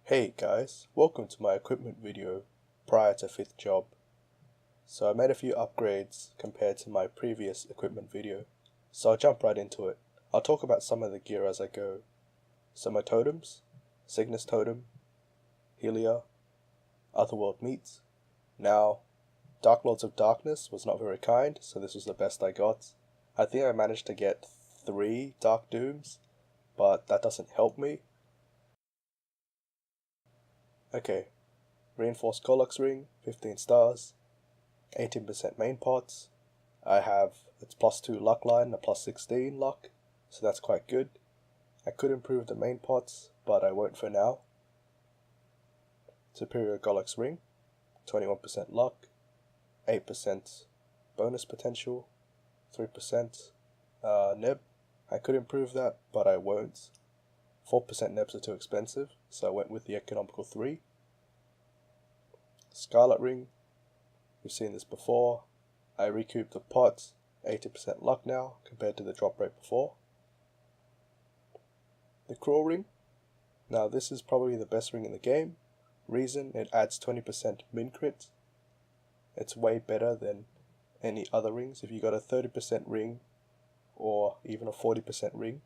Hey guys, welcome to my equipment video prior to 5th job. So I made a few upgrades compared to my previous equipment video, so I'll jump right into it. I'll talk about some of the gear as I go. So my totems, Cygnus Totem, Helia, Otherworld Meat. Now, Dark Lords of Darkness was not very kind, so this was the best I got. I think I managed to get 3 Dark Dooms, but that doesn't help me. Okay, Reinforced Colux Ring, 15 stars, 18% main pots. I have its +2 luck line, a +16 luck, so that's quite good. I could improve the main pots, but I won't for now. Superior Golux Ring, 21% luck, 8% bonus potential, 3% neb. I could improve that, but I won't. 4% nebs are too expensive, so I went with the economical 3. Scarlet Ring, we've seen this before. I recouped the pot, 80% luck now compared to the drop rate before. The Cruel Ring, now this is probably the best ring in the game. Reason, it adds 20% min crit. It's way better than any other rings. If you got a 30% ring or even a 40% ring,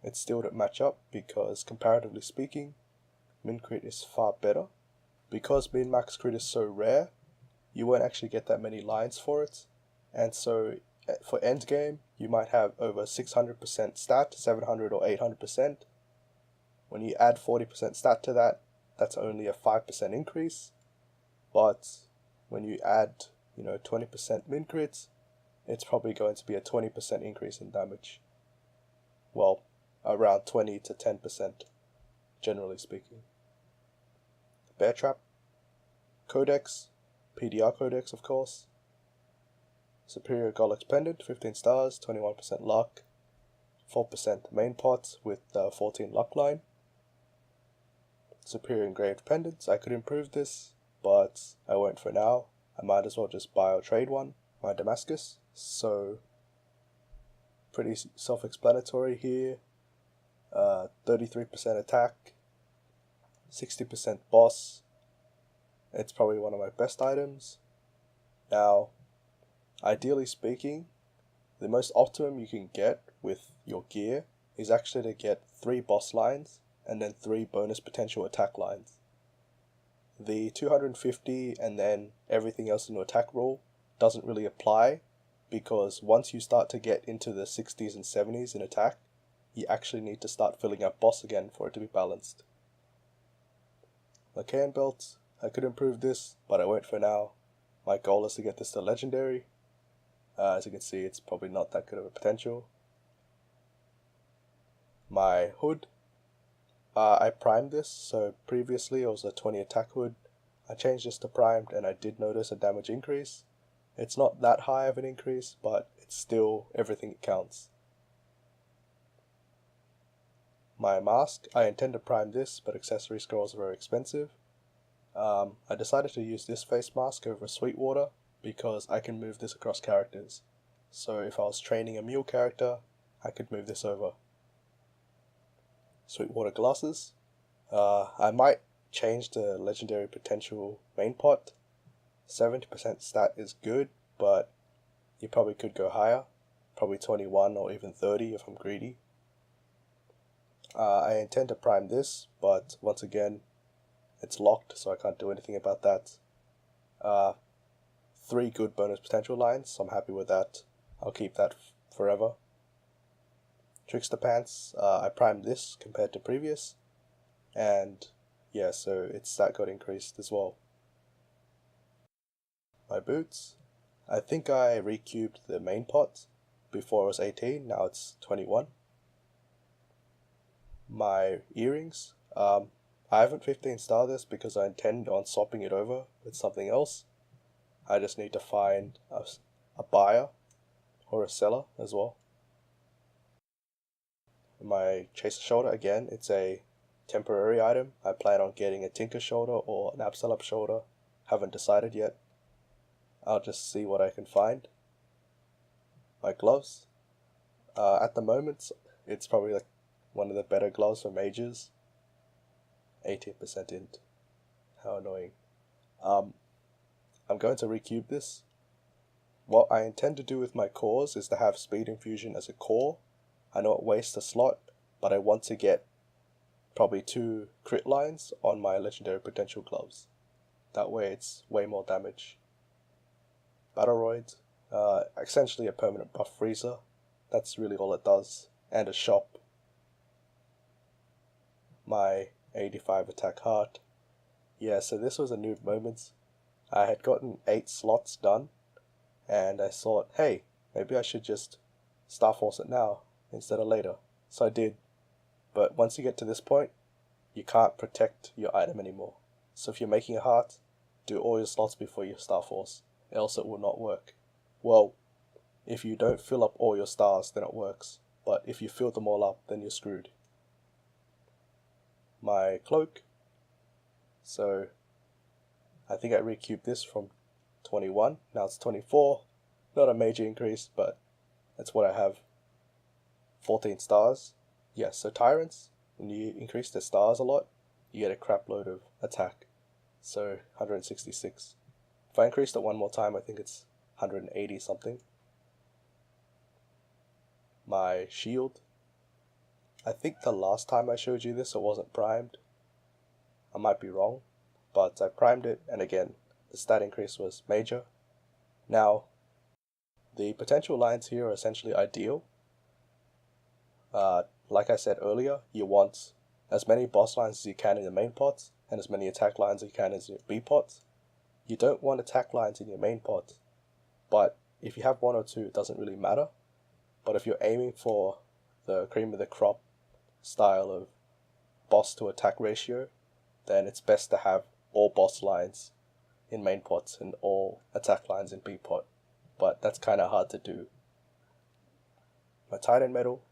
it still don't match up because comparatively speaking, min crit is far better. Because min max crit is so rare, you won't actually get that many lines for it, and so for endgame you might have over 600% stat, 700 or 800%. When you add 40% stat to that, that's only a 5% increase, but when you add 20% min crits, it's probably going to be a 20% increase in damage. Well, around 20 to 10% generally speaking. Bear Trap, Codex, PDR Codex of course, Superior Golux Pendant, 15 stars, 21% luck, 4% main pot with 14 luck line. Superior Engraved Pendants, I could improve this, but I won't for now. I might as well just buy or trade one, my Damascus. So, pretty self-explanatory here. 33% attack, 60% boss. It's probably one of my best items. Now, ideally speaking, the most optimum you can get with your gear is actually to get 3 boss lines and then 3 bonus potential attack lines. The 250 and then everything else in your attack roll doesn't really apply because once you start to get into the 60s and 70s in attack, you actually need to start filling up boss again for it to be balanced. Lycaon Belt, I could improve this, but I won't for now. My goal is to get this to legendary. As you can see, it's probably not that good of a potential. My hood, I primed this, so previously it was a 20 attack hood. I changed this to primed and I did notice a damage increase. It's not that high of an increase, but it's still everything that counts. My mask, I intend to prime this, but accessory scrolls are very expensive. I decided to use this face mask over Sweetwater because I can move this across characters. So if I was training a mule character, I could move this over. Sweetwater glasses. I might change the legendary potential main pot. 70% stat is good, but you probably could go higher. Probably 21 or even 30 if I'm greedy. I intend to prime this, but once again, it's locked, so I can't do anything about that. 3 good bonus potential lines, so I'm happy with that. I'll keep that forever. Trickster Pants, I primed this compared to previous, and yeah, so its stat got increased as well. My boots, I think I recubed the main pot. Before it was 18, now it's 21. My earrings, I haven't 15 star this because I intend on swapping it over with something else. I just need to find a buyer or a seller as well. My chaser shoulder, again, it's a temporary item. I plan on getting a tinker shoulder or an absolute shoulder. Haven't decided yet. I'll just see what I can find. My gloves, at the moment, it's probably like one of the better gloves for mages. 18% int. How annoying. I'm going to recube this. What I intend to do with my cores is to have Speed Infusion as a core. I know it wastes a slot, but I want to get probably 2 crit lines on my Legendary Potential Gloves. That way it's way more damage. Battleroid, essentially a permanent buff freezer. That's really all it does. And a shop. My 85 attack heart. Yeah, so this was a noob moment. I had gotten 8 slots done, and I thought, hey, maybe I should just Star Force it now instead of later. So I did. But once you get to this point, you can't protect your item anymore. So if you're making a heart, do all your slots before you Star Force, else it will not work. Well, if you don't fill up all your stars, then it works. But if you fill them all up, then you're screwed. My cloak. So I think I recubed this from 21. Now it's 24. Not a major increase, but that's what I have. 14 stars. Yes, so Tyrants, when you increase their stars a lot, you get a crap load of attack. So 166. If I increased it one more time, I think it's 180 something. My shield. I think the last time I showed you this, it wasn't primed. I might be wrong, but I primed it, and again, the stat increase was major. Now, the potential lines here are essentially ideal. Like I said earlier, you want as many boss lines as you can in your main pots, and as many attack lines as you can in your B pots. You don't want attack lines in your main pot, but if you have 1 or 2, it doesn't really matter. But if you're aiming for the cream of the crop style of boss to attack ratio, then it's best to have all boss lines in main pots and all attack lines in B pot. But that's kind of hard to do. My Titan medal.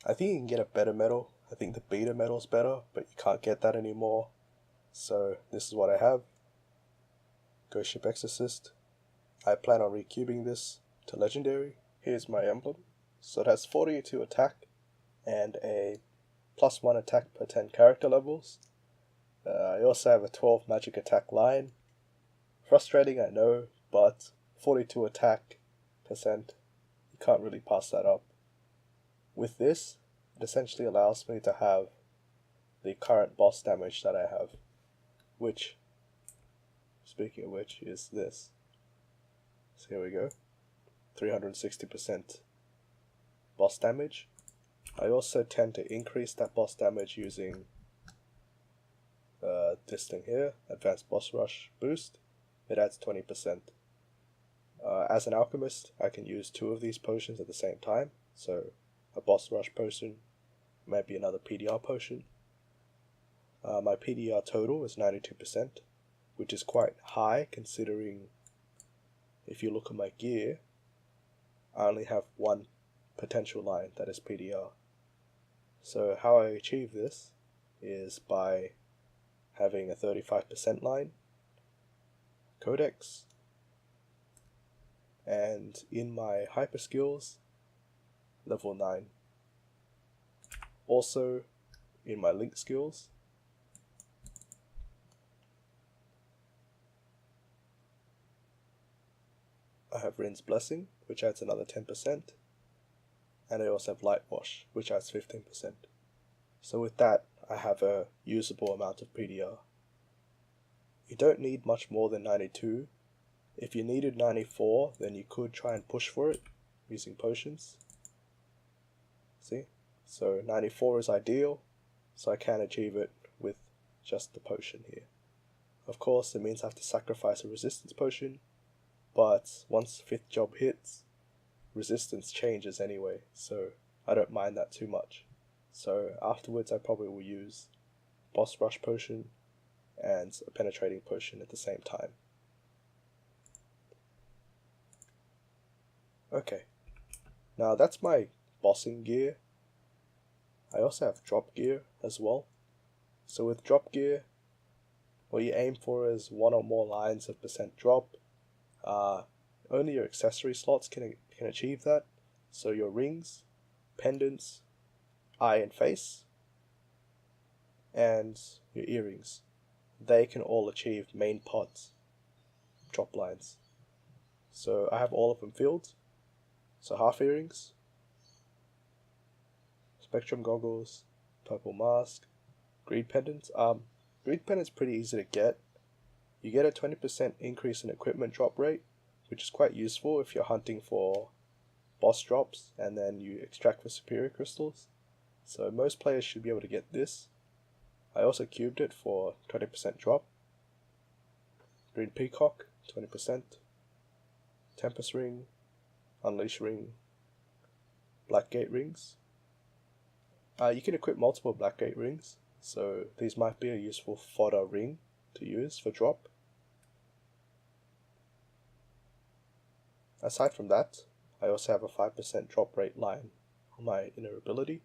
I think you can get a better medal. I think the beta medal's better, but you can't get that anymore. So this is what I have. Ghost Ship Exorcist. I plan on recubing this to legendary. Here's my emblem. So it has 42 attack and a +1 attack per 10 character levels. I also have a 12 magic attack line. Frustrating, I know, but 42 attack percent, you can't really pass that up. With this, it essentially allows me to have the current boss damage that I have, which, speaking of which, is this. So here we go, 360% boss damage. I also tend to increase that boss damage using this thing here, Advanced Boss Rush Boost. It adds 20%. As an alchemist, I can use 2 of these potions at the same time, so a Boss Rush potion, maybe another PDR potion. My PDR total is 92%, which is quite high considering if you look at my gear, I only have 1 potential line that is PDR. So how I achieve this is by having a 35% line, codex, and in my hyper skills, level 9. Also in my link skills, I have Rin's Blessing, which adds another 10%, and I also have Light Wash, which adds 15%. So with that, I have a usable amount of PDR. You don't need much more than 92. If you needed 94, then you could try and push for it using potions. See? So 94 is ideal, so I can achieve it with just the potion here. Of course, it means I have to sacrifice a resistance potion, but once 5th job hits, resistance changes anyway, so I don't mind that too much. So afterwards I probably will use Boss Rush potion and a penetrating potion at the same time. Okay, now that's my bossing gear. I also have drop gear as well. So with drop gear, what you aim for is 1 or more lines of percent drop. Only your accessory slots can achieve that. So your rings, pendants, eye and face. and your earrings. They can all achieve main pods, drop lines. So I have all of them filled. So half earrings, spectrum goggles, purple mask, greed pendant. Greed pendant's pretty easy to get. You get a 20% increase in equipment drop rate, which is quite useful if you're hunting for boss drops and then you extract for superior crystals. So most players should be able to get this. I also cubed it for 20% drop. Green peacock, 20%. Tempest ring, unleash ring, blackgate rings. You can equip multiple blackgate rings, so these might be a useful fodder ring to use for drop. Aside from that, I also have a 5% drop rate line on my inner ability.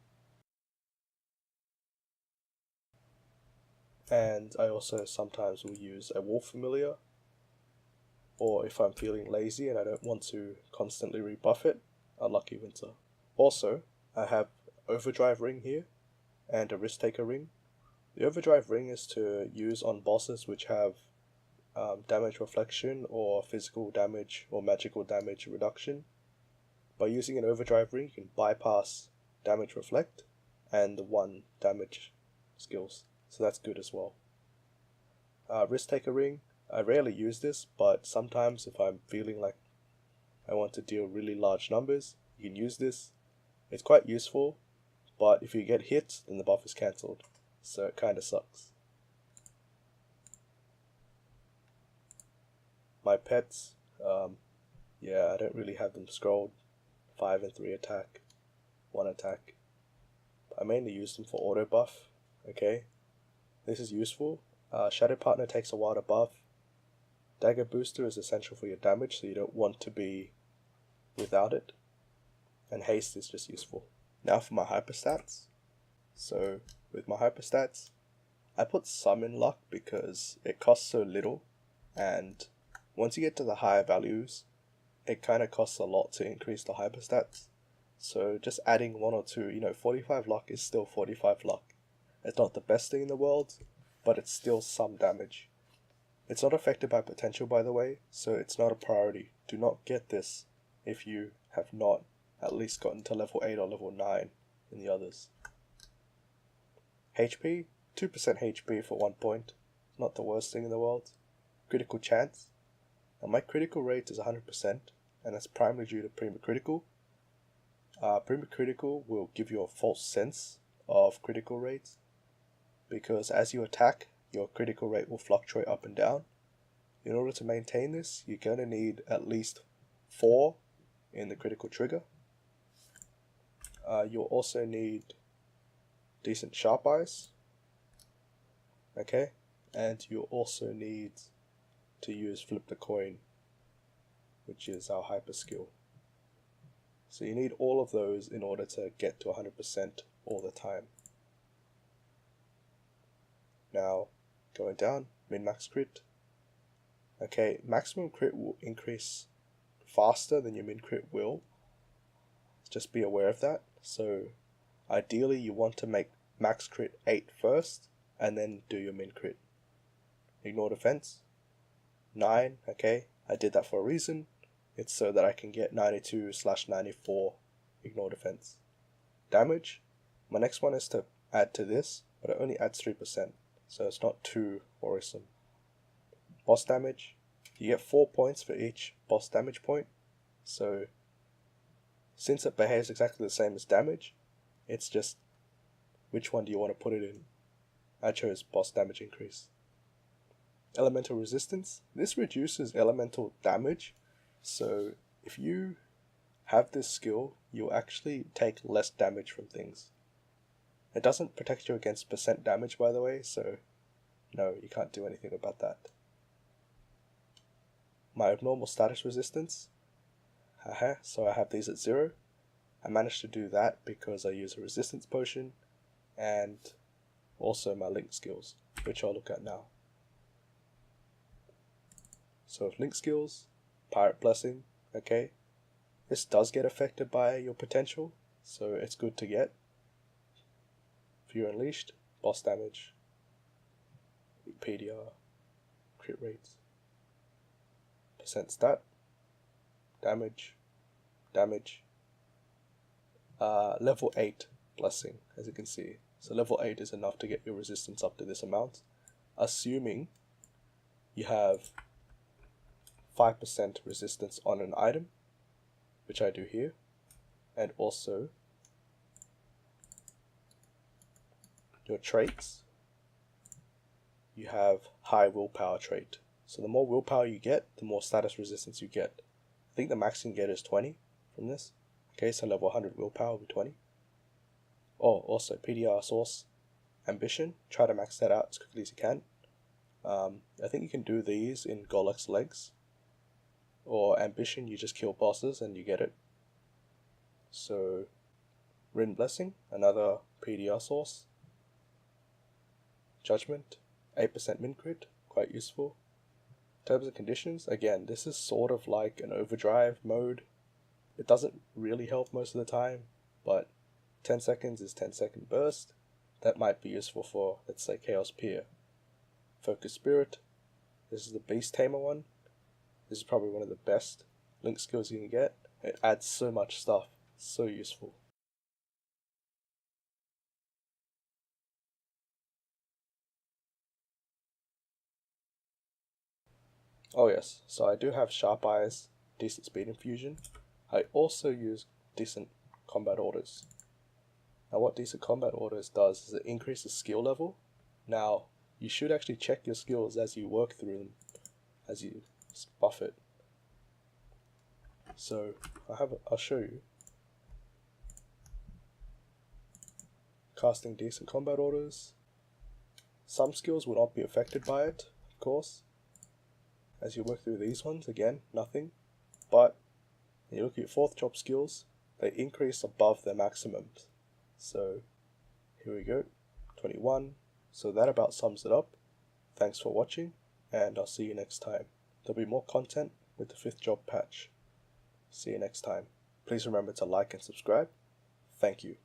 And I also sometimes will use a wolf familiar, or if I'm feeling lazy and I don't want to constantly rebuff it, unlucky winter. Also, I have overdrive ring here and a risk taker ring. The overdrive ring is to use on bosses which have damage reflection or physical damage or magical damage reduction. By using an overdrive ring, you can bypass damage reflect and the 1 damage skills, so that's good as well. Risk taker ring, I rarely use this, but sometimes if I'm feeling like I want to deal really large numbers, you can use this. It's quite useful, but if you get hit, then the buff is cancelled, so it kinda sucks. My pets, yeah, I don't really have them scrolled. 5 and 3 attack, 1 attack. I mainly use them for auto buff, okay? This is useful. Shadow Partner takes a while to buff. Dagger Booster is essential for your damage, so you don't want to be without it. And Haste is just useful. Now for my hyperstats. So, with my hyperstats, I put some in luck because it costs so little, and once you get to the higher values, it kind of costs a lot to increase the hyperstats. So just adding 1 or 2, 45 luck is still 45 luck. It's not the best thing in the world, but it's still some damage. It's not affected by potential, by the way, so it's not a priority. Do not get this if you have not at least gotten to level 8 or level 9 in the others. HP, 2% HP for 1 point. Not the worst thing in the world. Critical chance. Now my critical rate is 100%, and that's primarily due to Prima Critical. Prima Critical will give you a false sense of critical rates, because as you attack, your critical rate will fluctuate up and down. In order to maintain this, you're going to need at least 4 in the critical trigger. You'll also need decent sharp eyes, okay, and you'll also need to use flip the coin, which is our hyper skill. So you need all of those in order to get to 100% all the time. Now, going down, min-max crit. Okay, maximum crit will increase faster than your min crit will. Just be aware of that. So, ideally you want to make max crit 8 first, and then do your min crit. Ignore defense. 9, okay, I did that for a reason. It's so that I can get 92/94 ignore defense. Damage, my next one is to add to this, but it only adds 3%, so it's not too worrisome. Boss damage, you get 4 points for each boss damage point, so since it behaves exactly the same as damage, it's just which one do you want to put it in. I chose boss damage increase. Elemental resistance, this reduces elemental damage, so if you have this skill, you'll actually take less damage from things. It doesn't protect you against percent damage, by the way, so no, you can't do anything about that. My abnormal status resistance, so I have these at 0. I managed to do that because I use a resistance potion and also my link skills, which I'll look at now. So with link skills, Pirate Blessing, okay, this does get affected by your potential, so it's good to get. Fear Unleashed, boss damage, PDR, crit rates, percent stat, damage, level 8 blessing, as you can see. So level 8 is enough to get your resistance up to this amount, assuming you have 5% resistance on an item, which I do here, and also your traits. You have high willpower trait. So the more willpower you get, the more status resistance you get. I think the max you can get is 20 from this. Okay, so level 100 willpower will be 20. Oh, also PDR source ambition. Try to max that out as quickly as you can. I think you can do these in Golek's legs. Or ambition, you just kill bosses and you get it. So Rin Blessing, another PDR source. Judgment, 8% min crit, quite useful. Terms and conditions, again, this is sort of like an overdrive mode. It doesn't really help most of the time, but 10 seconds is 10-second burst. That might be useful for, let's say, Chaos Peer. Focus Spirit, this is the Beast Tamer one. This is probably one of the best link skills you can get. It adds so much stuff, so useful. Oh yes, so I do have Sharp Eyes, decent speed infusion. I also use decent combat orders. Now what decent combat orders does is it increases skill level. Now you should actually check your skills as you work through them, as you buff it. So I'll show you. Casting decent combat orders. Some skills will not be affected by it, of course. As you work through these ones, again, nothing. But when you look at your 4th job skills, they increase above their maximums. So here we go, 21. So that about sums it up. Thanks for watching, and I'll see you next time. There'll be more content with the 5th job patch. See you next time. Please remember to like and subscribe. Thank you.